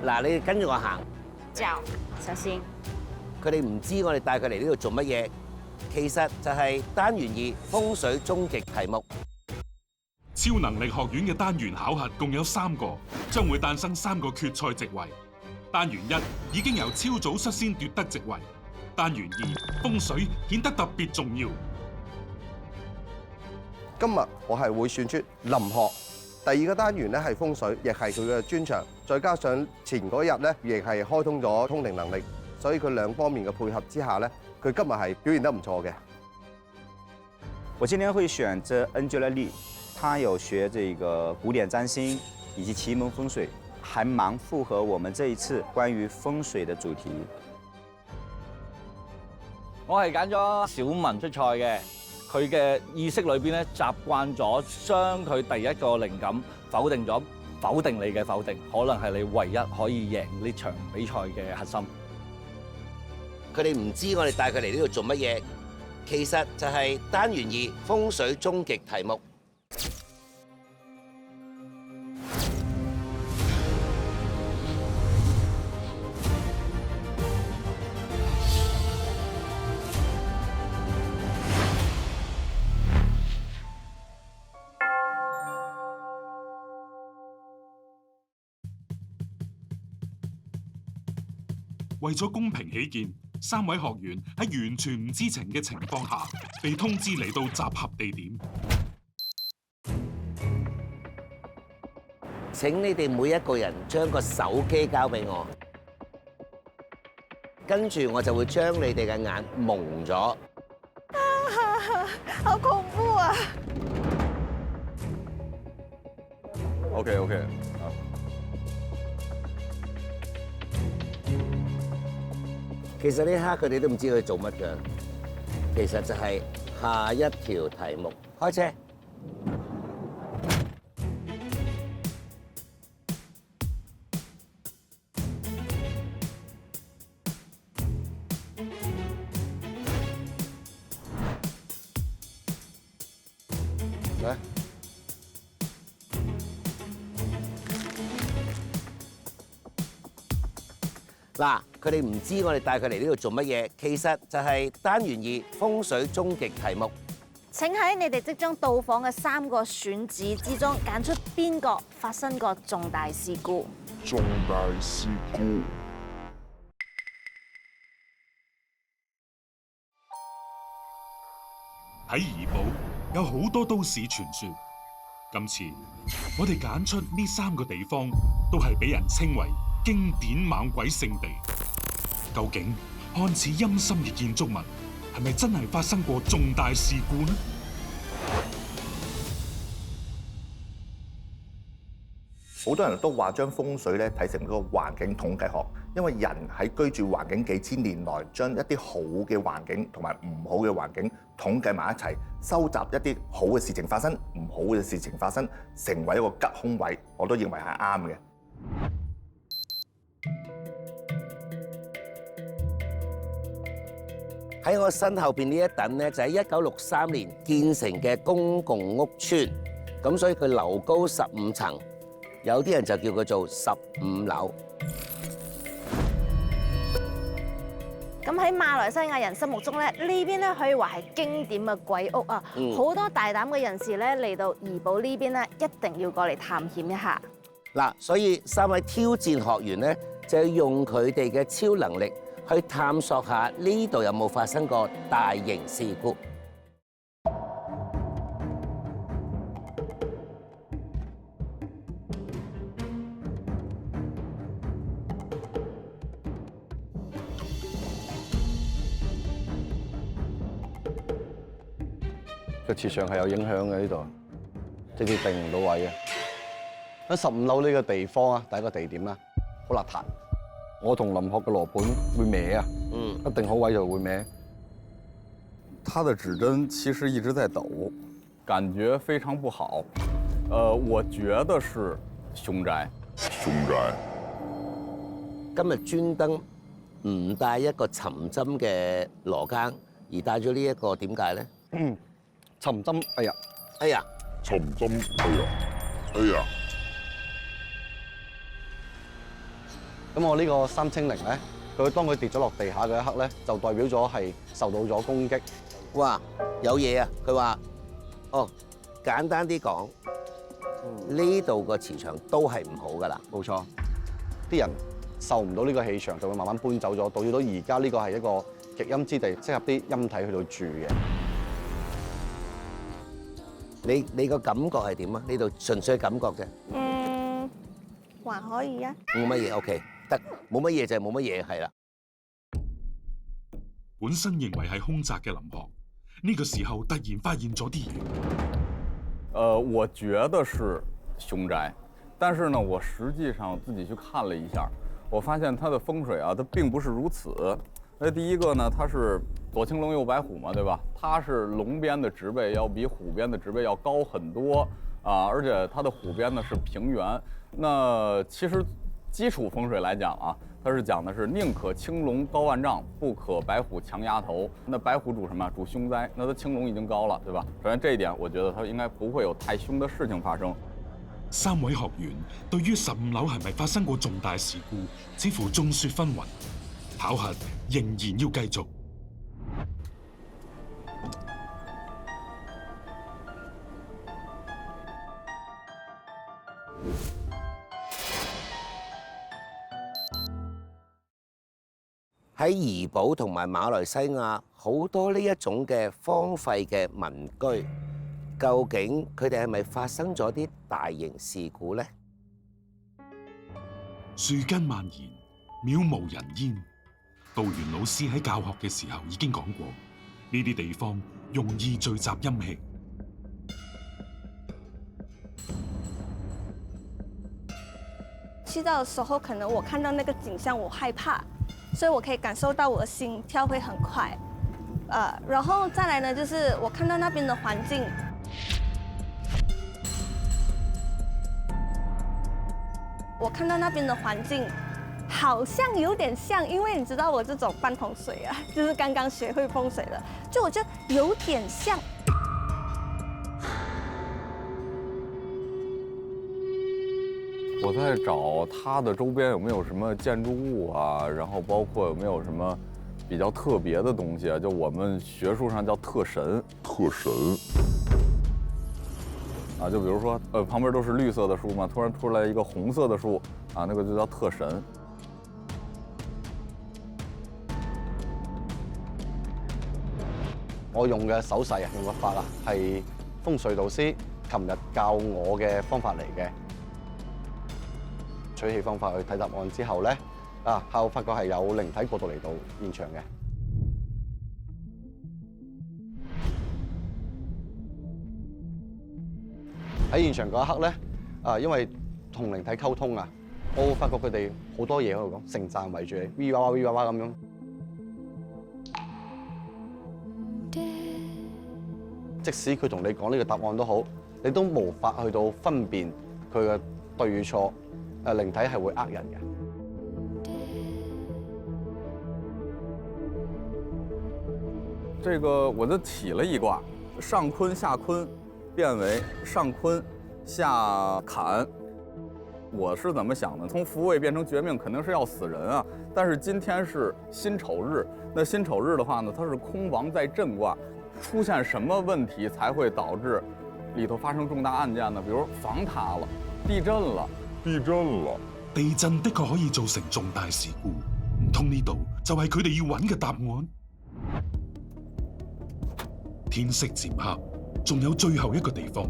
嗱，你哋跟住我行。腳，小心。佢哋唔知我哋帶佢嚟呢度做乜嘢，其實就係單元2風水終極題目。超能力學院嘅單元考核共有3個，將會誕生3個決賽席位。單元1已經由超組率先奪得席位，單元2風水顯得特別重要。今日我係會選出林學，第2個單元咧係風水，亦係佢嘅專長。再加上前嗰日咧，亦係開通咗通靈能力，所以佢2方面嘅配合之下咧，佢今日係表現得唔錯嘅。我今天會選擇 Angela Lee， 她有學這個古典占星以及奇門風水，還蠻符合我們這一次關於風水的主題。我係揀咗小文出賽嘅。佢嘅意識裏邊咧，習慣咗將佢第一個靈感否定咗，否定你嘅否定，可能係你唯一可以贏呢場比賽嘅核心。佢哋唔知我哋帶佢嚟呢度做乜嘢，其實就係單元2風水終極題目。為咗公平起見，3位學員喺完全唔知情嘅情況下，被通知嚟到集合地點。請你哋每一個人將個手機交俾我，跟住我就會將你哋嘅眼蒙咗。好恐怖啊！ OK。其實呢刻佢哋都唔知佢做乜㗎，其實就係下一條題目。開車。嚟。嗱，佢哋唔知我哋帶佢嚟呢度做乜嘢，其實就係單元2風水終極題目。請喺你哋即將到訪嘅3個選址之中，揀出邊個發生過重大事故。重大事故。喺怡保有好多都市傳說，今次我哋揀出呢3個地方，都係俾人稱為經典猛鬼聖地。究竟看似陰森嘅建築物，係咪真係發生過重大事故呢？好多人都話將風水咧睇成嗰個環境統計學，因為人喺居住環境幾千年來，將一啲好嘅環境同埋唔好嘅環境統計埋一齊，收集一啲好嘅事情發生，唔好嘅事情發生，成為一個吉凶位，我都認為係啱嘅。喺我身後邊呢一棟咧，就係1963年建成嘅公共屋邨，咁所以佢樓高15層，有啲人就叫佢做15樓。咁喺馬來西亞人心目中咧，呢邊咧可以話係經典嘅鬼屋啊！好多大膽嘅人士咧嚟到怡保呢邊咧，一定要過嚟探險一下。嗱，所以3位挑戰學員咧，就要用佢哋嘅超能力去探索下呢度有冇發生過大型事故。個磁場係有影響嘅呢度，直接定唔到位嘅。喺15樓呢個地方啊，第一個地點啦，好邋遢。我同林學嘅羅盤會歪啊，一定好位就會歪。它的指針其實一直在抖，感覺非常不好。我覺得是凶宅。凶宅。今日專登唔帶一個尋針嘅羅庚，而帶咗呢一個，點解咧？尋針，哎呀，哎呀，尋針，哎呀，哎呀。咁我呢個三清零咧，佢當佢跌咗落地下嘅一刻咧，就代表咗係受到咗攻擊。哇，有嘢啊！佢話：哦，簡單啲講，呢度個磁場都係唔好噶啦。冇錯，啲人受唔到呢個氣場，就會慢慢搬走咗，導致到而家呢個係一個極陰之地，適合啲陰體去到住嘅。你個感覺係點啊？呢度純粹感覺啫。還可以啊。冇乜嘢 ，OK， 得，冇乜嘢就係冇乜嘢，係啦。本身認為係空宅嘅林學，呢個時候突然發現咗啲嘢。我覺得是凶宅，但是呢，我實際上自己去看了一下，我發現它的風水啊，它並不是如此。那第一個呢，它是左青龍右白虎嘛，對吧？它是龍邊的植被要比虎邊的植被要高很多啊，而且它的虎邊呢是平原。那其實基礎風水來講啊，它是講的是寧可青龍高萬丈，不可白虎強壓頭。那白虎主什麼？主凶災。那它青龍已經高了，對吧？首先這一點，我覺得它應該不會有太凶的事情發生。三位學員對於15樓係咪發生過重大事故，似乎眾說紛紜。考核仍然要繼續。喺怡保同埋馬來西亞好多呢一種嘅荒廢嘅民居，究竟佢哋係咪發生咗啲大型事故呢？樹根蔓延，渺無人煙。道元老師喺教學嘅時候已經講過，呢啲地方容易聚集陰氣。去到的時候，可能我看到那個景象，我害怕，所以我可以感受到我的心跳會很快。然後再來呢，就是我看到那邊的環境，好像有點像，因為你知道我這種半桶水啊，就是剛剛學會風水的，就我覺得有點像。我在找它的周邊有沒有什麼建築物啊，然後包括有沒有什麼比較特別的東西啊，就我們學術上叫特神。特神。啊，就比如說，旁邊都是綠色的樹嘛，突然出來一個紅色的樹，啊，那個就叫特神。我用嘅手勢啊，用嘅法啊，係風水導師琴日教我嘅方法嚟嘅。取氣方法去睇答案之後咧，後發覺係有靈體過到嚟到現場嘅。喺現場嗰一刻咧，因為同靈體溝通啊，我會發覺佢哋好多嘢喺度講，成站圍住你，哇哇哇哇咁樣。即使佢同你講呢個答案都好，你都無法去到分辨佢嘅對與錯。靈體係會呃人嘅。這個我就起了一卦，上坤下坤，變為上坤下坎。我是怎麼想的？從福位變成絕命，肯定是要死人啊。但是今天是辛丑日，那辛丑日的話呢，它是空亡在震卦，出現什麼問題才會導致裡頭發生重大案件呢？比如房塌了，地震了。地震的確可以造成重大事故，唔通呢度就係佢哋要揾嘅答案？天色漸黑，仲有最後一個地方。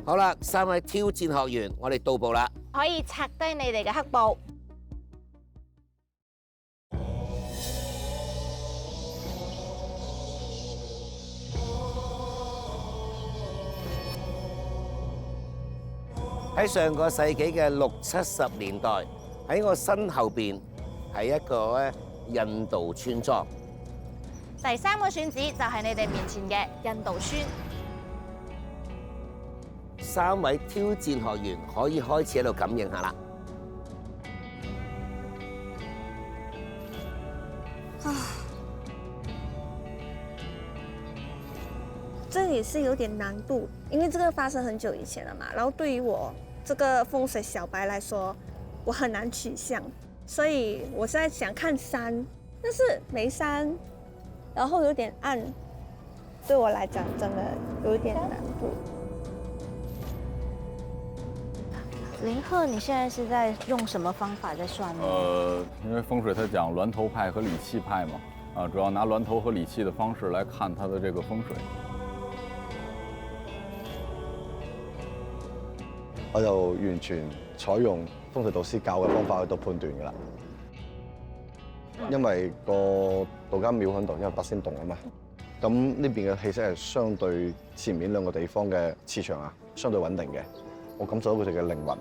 好啦，3位挑戰學員，我哋到步啦。可以拆低你哋嘅黑布。喺上個世紀嘅60、70年代，喺我身後邊係一個印度村莊。第3個選址就係你哋面前嘅印度村。 3位挑戰學員可以開始喺度感應下啦。這也是有点难度，因为这个发生很久以前了嘛。然后对于我这个风水小白来说，我很难取向，所以我现在想看山，但是没山，然后有点暗，对我来讲真的有点难度。林鹤，你现在是在用什么方法在算呢？因为风水它讲峦头派和理气派嘛，主要拿峦头和理气的方式来看它的这个風水。我就完全採用風水導師教嘅方法去到判斷㗎啦。因為個道家廟喺度，因為八仙洞啊嘛，咁呢邊嘅氣息係相對前面兩個地方嘅磁場啊，相對穩定嘅。我感受到佢哋嘅靈魂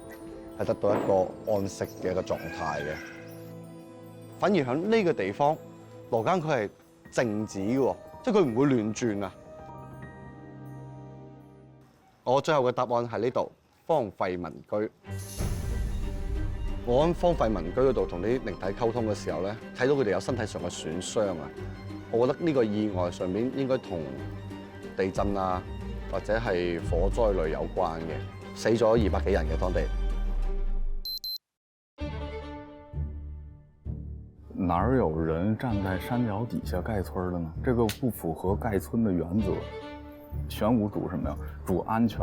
係得到一個安息嘅一個狀態嘅。反而喺呢個地方，羅間佢係靜止嘅喎，即係佢唔會亂轉啊。我最後嘅答案係呢度。荒廢民居，我喺荒廢民居嗰度同啲靈體溝通嘅時候咧，睇到佢哋有身體上嘅損傷啊！我覺得呢個意外上面應該同地震啊，或者係火災類有關嘅，死咗200幾人嘅當地。哪有人站在山腳底下蓋村的呢？這個不符合蓋村的原則。玄武主什么呀？主安全。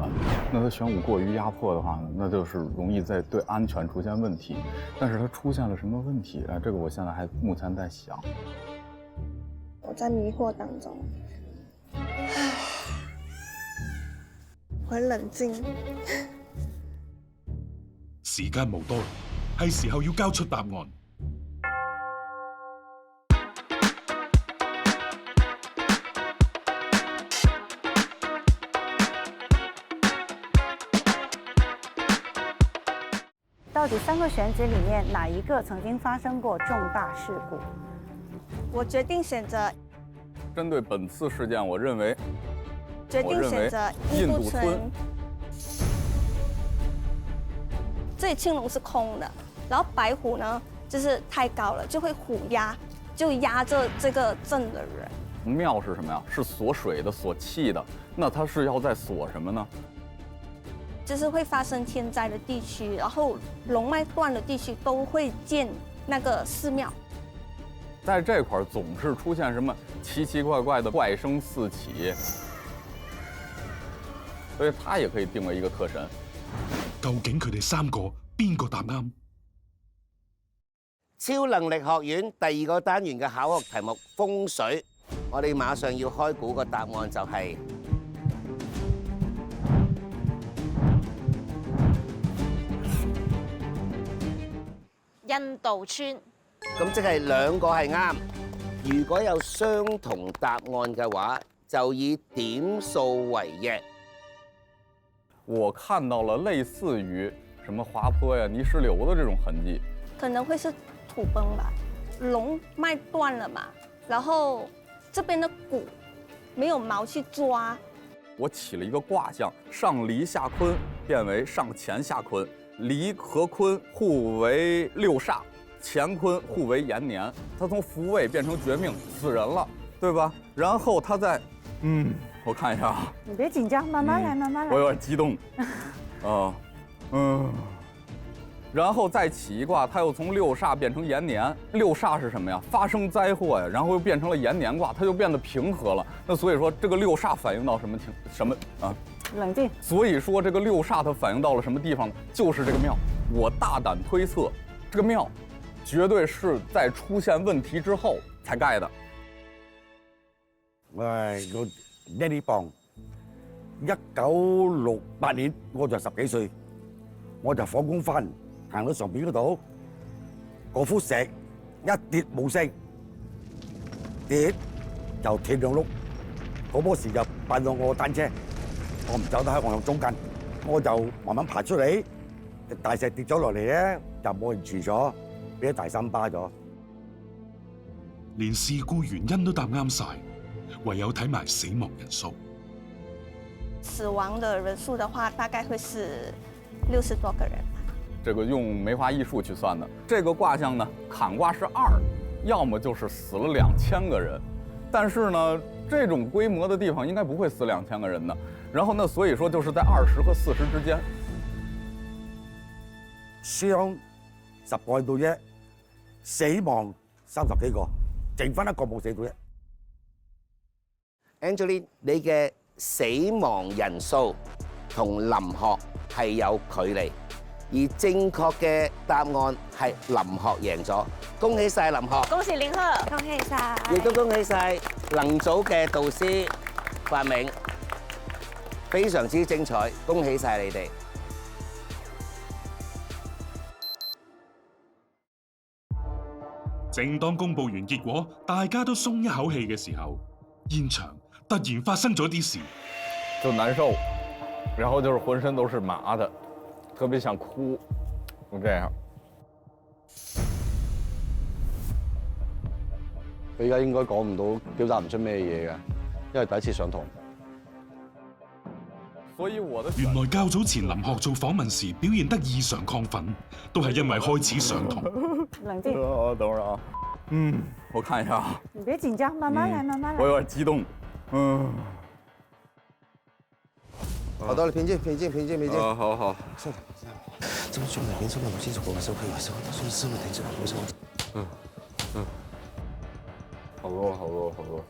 那它玄武过于压迫的话呢，那就是容易在对安全出现问题。但是它出现了什么问题啊？这个我现在还目前在想。我在迷惑当中，我很冷靜。時間無多，係時候要交出答案。到底3个选址里面哪一个曾经发生过重大事故？我决定选择。针对本次事件，我认为决定选择印度村。这里青龙是空的，然后白虎呢，就是太高了，就会虎压，就压着这个镇的人。庙是什么呀？是锁水的、锁气的。那它是要在锁什么呢？就是会发生天灾的地区，然后龙脉断的地区都会建那个寺庙。在这块总是出现什么奇奇怪怪的怪声四起，所以它也可以定为一个特神。究竟佢哋3個邊個答啱？超能力學院第2個單元嘅考學題目風水，我哋馬上要開估個答案就係。印度村，咁即係2個係啱。如果有相同答案嘅話，就以點數為贏。我看到了類似於什麼滑坡呀、泥石流的這種痕跡，可能會是土崩吧，龍脈斷了嘛，然後這邊的骨沒有毛去抓。我起了一個卦象，上離下坤變為上乾下坤。離和坤互為6煞，乾坤互為延年，他從福位變成絕命，死人了，對吧？然後他在，我看一下啊，你別緊張，慢慢來，慢慢來。我有點激動，然後再起一卦，他又從6煞變成延年，6煞是什麼呀？發生災禍呀，然後又變成了延年卦，它就變得平和了。那所以說，這個6煞反映到什麼啊？冷靜。所以說，這個6煞它反映到了什麼地方呢？就是這個廟。我大膽推測，這個廟絕對是在出現問題之後才蓋的。我Danny Bong， 1968年我就10幾歲，我就放工翻，行到上邊嗰度，嗰幅石一跌冇聲，跌就斷兩碌，嗰波時就扮到我單車。我唔走得喺我向中間，我就慢慢爬出嚟，大石跌咗落嚟咧，就冇人住咗，俾啲大山巴咗。連事故原因都答啱晒，唯有睇埋死亡人數。死亡的人數的話，大概會是60多個人。這個用梅花易數去算的，這個卦象呢，坎卦是2，要麼就是死了2000個人，但是呢，这種規模的地方應該不會死2000個人的。然後呢，所以說就是在20和40之間。傷10個到啫，死亡30幾個，剩翻1個冇死到啫。Angeline， 你嘅死亡人數同林學係有距離，而正確嘅答案係林學贏咗，恭喜晒林學！恭喜林鶴，恭喜晒！亦都恭喜晒能組嘅導師發明，非常之精彩，恭喜晒你哋！正當公佈完結果，大家都鬆一口氣嘅時候，現場突然發生咗啲事，就難受，然後就是渾身都是麻的，特別想哭，就這樣。佢而家應該講唔到，表達唔出咩嘢嘅，因為第一次上堂。所以我的原來較早前林學做訪問時表現得異常亢奮，都係因為開始上堂。冷靜。等會兒啊，我看一下啊。你別緊張，慢慢來，慢慢來。我有點激動。好多了，平靜，平靜，平靜，平靜。好好。這麼重兩邊，這麼唔清楚，我們收可以，收到收收停止，沒什麼。好多，好多，好多。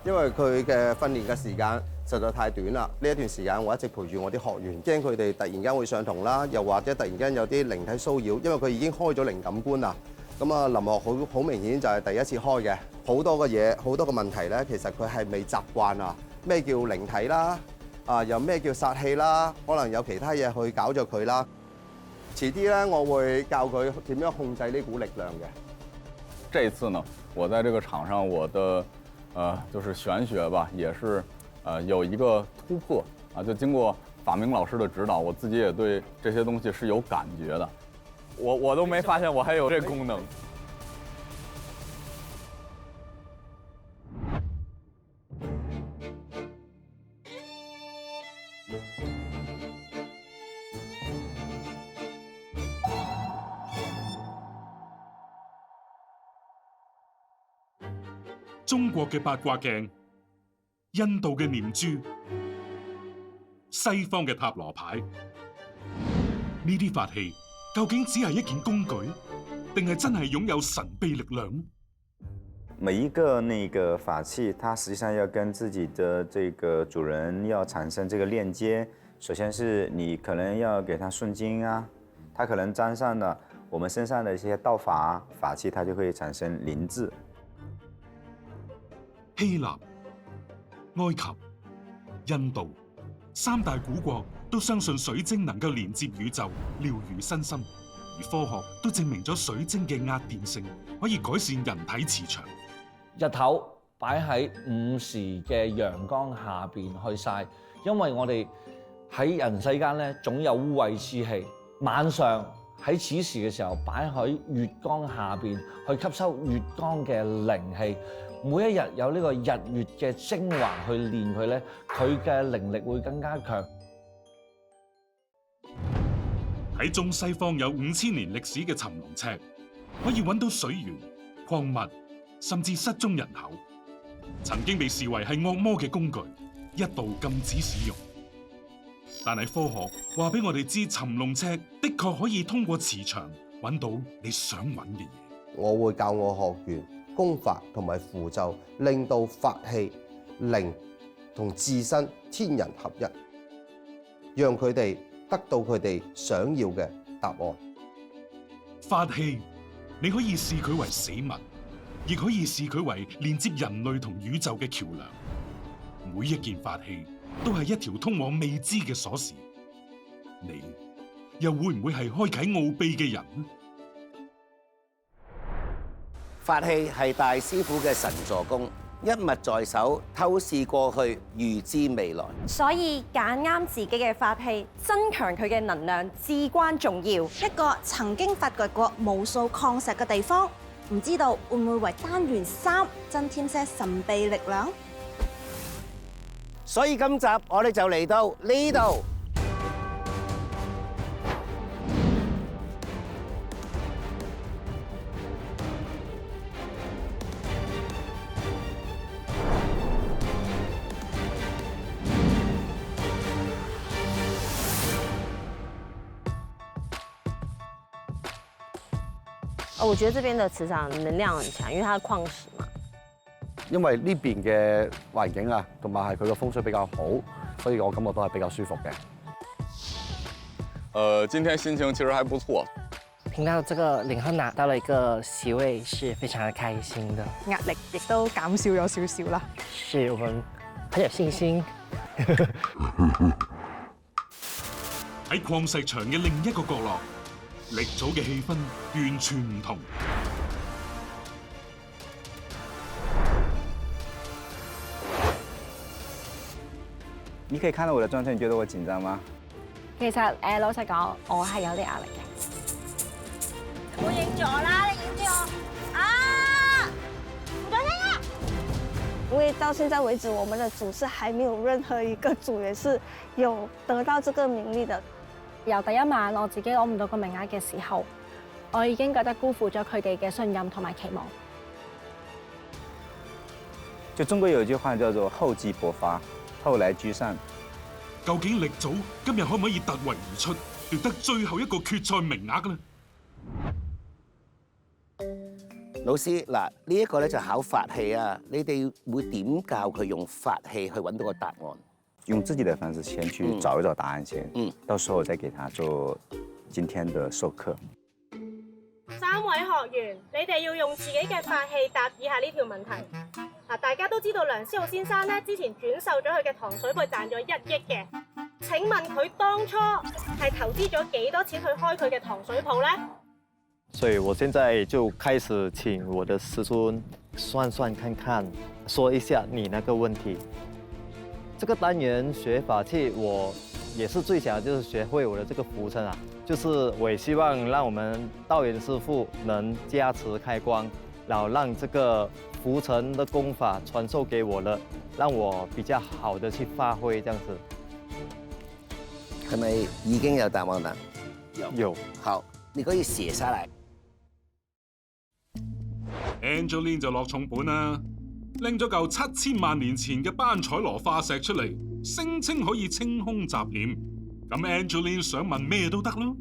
因為佢嘅訓練嘅時間實在太短啦，呢一段時間我一直陪住我啲學員，驚佢哋突然間會上堂啦，又或者突然間有啲靈體騷擾，因為佢已經開咗靈感官啦。咁啊，林學好明顯就係第一次開嘅，好多嘅嘢，好多嘅問題咧，其實佢係未習慣啊。咩叫靈體啦？又咩叫殺氣啦？可能有其他嘢去搞咗佢啦。遲啲咧，我會教佢點樣控制呢股力量嘅。這次呢，我在這個場上，我的就是玄學吧，也是有一個突破啊。就經過法明老師的指導，我自己也對這些東西是有感覺的。我都沒發現我還有這功能。中國嘅八卦鏡、印度嘅念珠、西方嘅塔羅牌，呢啲法器究竟只係一件工具，定係真係擁有神秘力量？每一個那個法器，它實際上要跟自己的這個主人要產生這個鏈接。首先是你可能要給它誦經啊，它可能沾上了我們身上的一些道法法器，它就會產生靈智。希臘、埃及、印度三大古國都相信水晶能夠連接宇宙、療癒身心，而科學都證明咗水晶嘅壓電性可以改善人體磁場。日頭擺喺午時嘅陽光下邊去曬，因為我哋喺人世間咧總有污穢之氣。晚上喺此時嘅時候擺喺月光下邊去吸收月光嘅靈氣。每一日有呢個日月嘅精華去練佢咧，佢嘅靈力會更加強。喺中西方有5000年歷史嘅尋龍尺，可以揾到水源、礦物，甚至失蹤人口。曾經被視為係惡魔嘅工具，一度禁止使用。但係科學話俾我哋知，尋龍尺的確可以通過磁場揾到你想揾嘅嘢。我會教我學員功法同埋符咒，令到法器、靈同自身天人合一，讓佢哋得到佢哋想要嘅答案。法器，你可以視佢為死物，亦可以視佢為連接人類同宇宙嘅橋梁。每一件法器都係一條通往未知嘅鎖匙。你又會唔會係開啟奧秘嘅人呢？法器係大師傅嘅神助攻，一物在手，透視過去，預知未來。所以揀啱自己嘅法器，增強佢嘅能量至關重要。一個曾經發掘過無數礦石嘅地方，唔知道會唔會為單元3增添些神秘力量？所以今集我哋就嚟到呢度。我覺得這邊的磁場能量很強，因為它係礦石嘛。因為呢邊嘅環境啊，同埋係佢個風水比較好，所以我感覺都係比較舒服嘅。今天心情其實還不錯。聽到這個領航拿到了一個席位，是非常的開心的。壓力亦都減少咗少少啦。是我們很有信心。喺礦石場嘅另一個角落，瀝組嘅氣氛完全唔同。你可以看到我的狀態，你覺得我緊張嗎？其實老實講，我係有啲壓力嘅。我影咗啦，你影住我啊！唔該聽啊！因為到現在為止，我們的組是還沒有任何一個組員是有得到這個名利的。由第一晚我自己攞唔到個名額嘅時候，我已經覺得辜負咗佢哋嘅信任同埋期望。就中國有一句話叫做厚積薄發，後來居上。究竟瀝組今日可唔可以突圍而出，奪得最後一個決賽名額呢？老師嗱，呢一個咧就考法器啊，你哋會點教佢用法器去揾到個答案？用自己的方式先去找一找答案先，到時候再給他做今天的授課。3位學員，你哋要用自己嘅法器答以下呢條問題。嗱，大家都知道梁思浩先生咧之前轉售咗佢嘅糖水鋪賺咗1億嘅，請問佢當初係投資咗幾多錢去開佢嘅糖水鋪呢？所以我現在就開始請我的師尊算算看看，說一下你那個問題。這個單元學法器，我也是最想就是學會我的這個浮塵啊，就是我也希望讓我們道元師傅能加持開光，然後讓這個浮塵的功法傳授給我了，讓我比較好的去發揮，這樣子。係咪已經有答案啦？有。好，你可以寫下來。Angeline 就落重本啦，拎咗嚿7000萬年前嘅班彩羅化石出嚟，聲稱可以清空雜念。咁 Angeline 想問咩都得咯。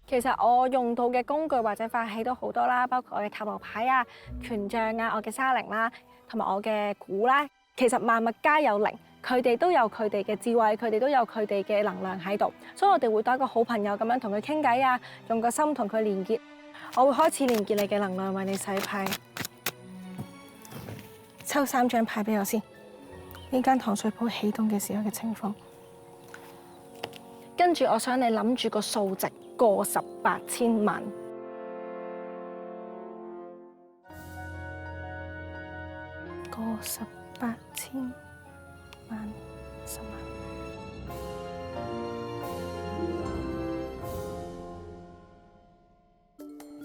其實我用到嘅工具或者法器都好多啦，包括我嘅塔羅牌啊、權杖啊、我嘅沙鈴啦，同埋我嘅鼓啦。其實萬物皆有靈，佢哋都有佢哋嘅智慧，佢哋都有佢哋嘅能量喺度，所以我哋會當一個好朋友咁樣同佢傾偈啊，用個心同佢連結。我會開始連結你嘅能量，為你洗牌。抽3張牌俾我先，呢間糖水鋪啟動嘅時候嘅情況。跟住我想你諗住個數值過18,000萬。過18,000萬10萬。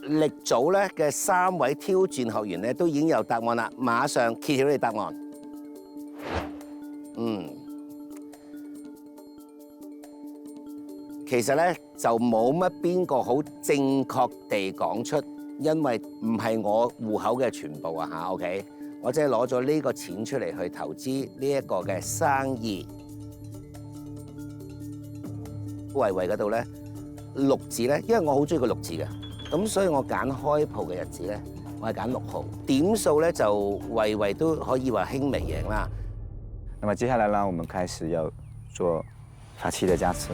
瀝組咧嘅3位挑戰學員咧都已經有答案啦，馬上揭曉你答案。其實咧就冇乜邊個好正確地講出，因為唔係我戶口嘅全部啊嚇 ，OK？ 我只係攞咗呢個錢出嚟去投資呢一個嘅生意。維維嗰度咧6字咧，因為我好中意個6字嘅，咁所以我揀開鋪嘅日子咧，我係揀6號。點數咧就維維都可以話輕微贏啦。那麼接下來呢，我們開始要做法器的加持。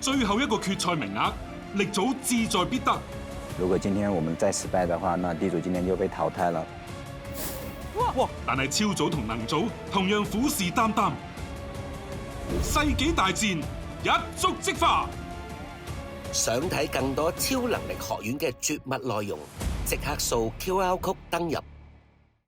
最後一個決賽名額，瀝組志在必得。如果今天我們再失敗的話，那地主今天就被淘汰了。哇！但係超組同能組同樣虎視眈眈，世紀大戰一觸即發。想睇更多超能力學院嘅絕密內容，即刻掃 QR Code 登入